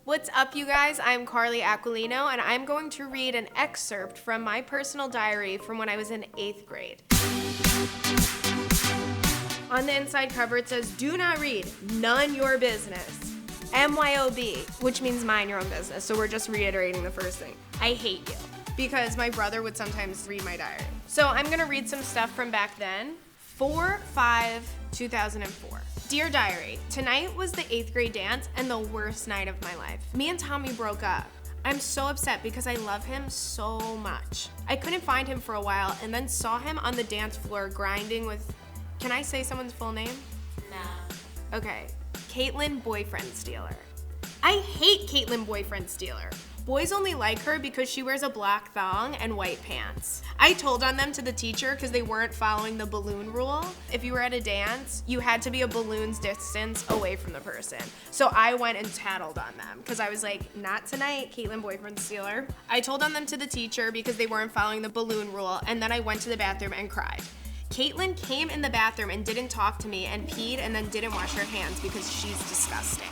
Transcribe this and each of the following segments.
What's up, you guys? I'm Carly Aquilino, and I'm going to read an excerpt from my personal diary from when I was in 8th grade. On the inside cover, it says, "Do not read, none your business. MYOB," which means mind your own business. So we're just reiterating the first thing. I hate you, because my brother would sometimes read my diary. So I'm gonna read some stuff from back then. 4/5/2004. Dear Diary, tonight was the 8th grade dance and the worst night of my life. Me and Tommy broke up. I'm so upset because I love him so much. I couldn't find him for a while and then saw him on the dance floor grinding with, can I say someone's full name? No. Okay, Caitlin Boyfriend Stealer. I hate Caitlin Boyfriend Stealer. Boys only like her because she wears a black thong and white pants. I told on them to the teacher because they weren't following the balloon rule. If you were at a dance, you had to be a balloon's distance away from the person. So I went and tattled on them because I was like, not tonight, Caitlin Boyfriend Stealer. I told on them to the teacher because they weren't following the balloon rule, and then I went to the bathroom and cried. Caitlin came in the bathroom and didn't talk to me and peed and then didn't wash her hands because she's disgusting.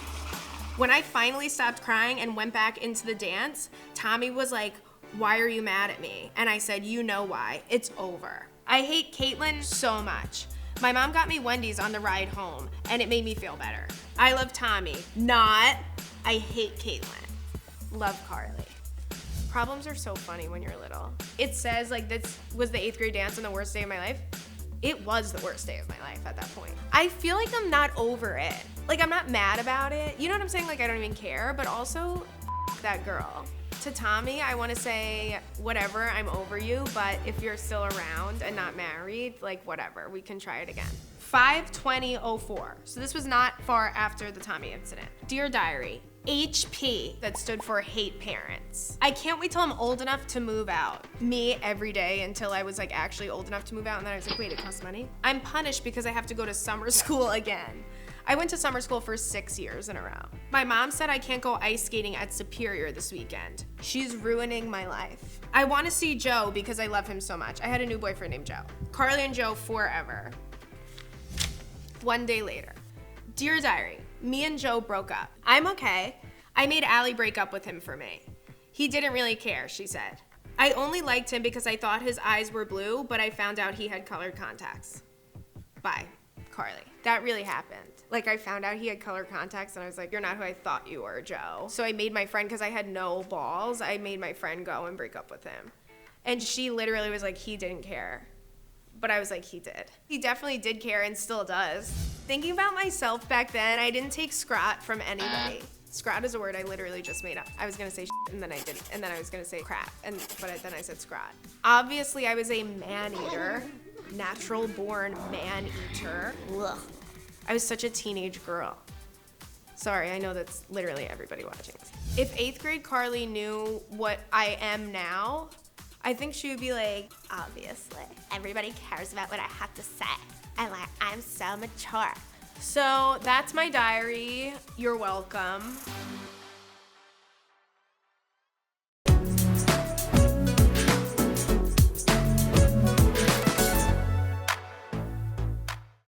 When I finally stopped crying and went back into the dance, Tommy was like, "Why are you mad at me?" And I said, "You know why. It's over." I hate Caitlin so much. My mom got me Wendy's on the ride home, and it made me feel better. I love Tommy, not I hate Caitlin. Love Carly. Problems are so funny when you're little. It says like this was the 8th grade dance and the worst day of my life. It was the worst day of my life at that point. I feel like I'm not over it. Like, I'm not mad about it. You know what I'm saying? Like, I don't even care, but also, that girl. To Tommy, I wanna say, whatever, I'm over you, but if you're still around and not married, like, whatever, we can try it again. 5/20/04. So this was not far after the Tommy incident. Dear Diary, HP, that stood for hate parents. I can't wait till I'm old enough to move out. Me every day until I was like actually old enough to move out, and then I was like, wait, it costs money? I'm punished because I have to go to summer school again. I went to summer school for 6 years in a row. My mom said I can't go ice skating at Superior this weekend. She's ruining my life. I want to see Joe because I love him so much. I had a new boyfriend named Joe. Carly and Joe forever. One day later. Dear Diary, me and Joe broke up. I'm okay. I made Allie break up with him for me. He didn't really care, she said. I only liked him because I thought his eyes were blue, but I found out he had colored contacts. Bye, Carly. That really happened. Like, I found out he had colored contacts and I was like, you're not who I thought you were, Joe. So I made my friend, because I had no balls, I made my friend go and break up with him. And she literally was like, he didn't care. But I was like, he did. He definitely did care and still does. Thinking about myself back then, I didn't take scrot from anybody. Scrot is a word I literally just made up. I was gonna say shit and then I didn't. And then I was gonna say crap, but then I said scrot. Obviously, I was a man-eater. Natural born man-eater. Ugh. I was such a teenage girl. Sorry, I know that's literally everybody watching. If 8th grade Carly knew what I am now, I think she would be like, obviously, everybody cares about what I have to say. And like, I'm so mature. So that's my diary. You're welcome.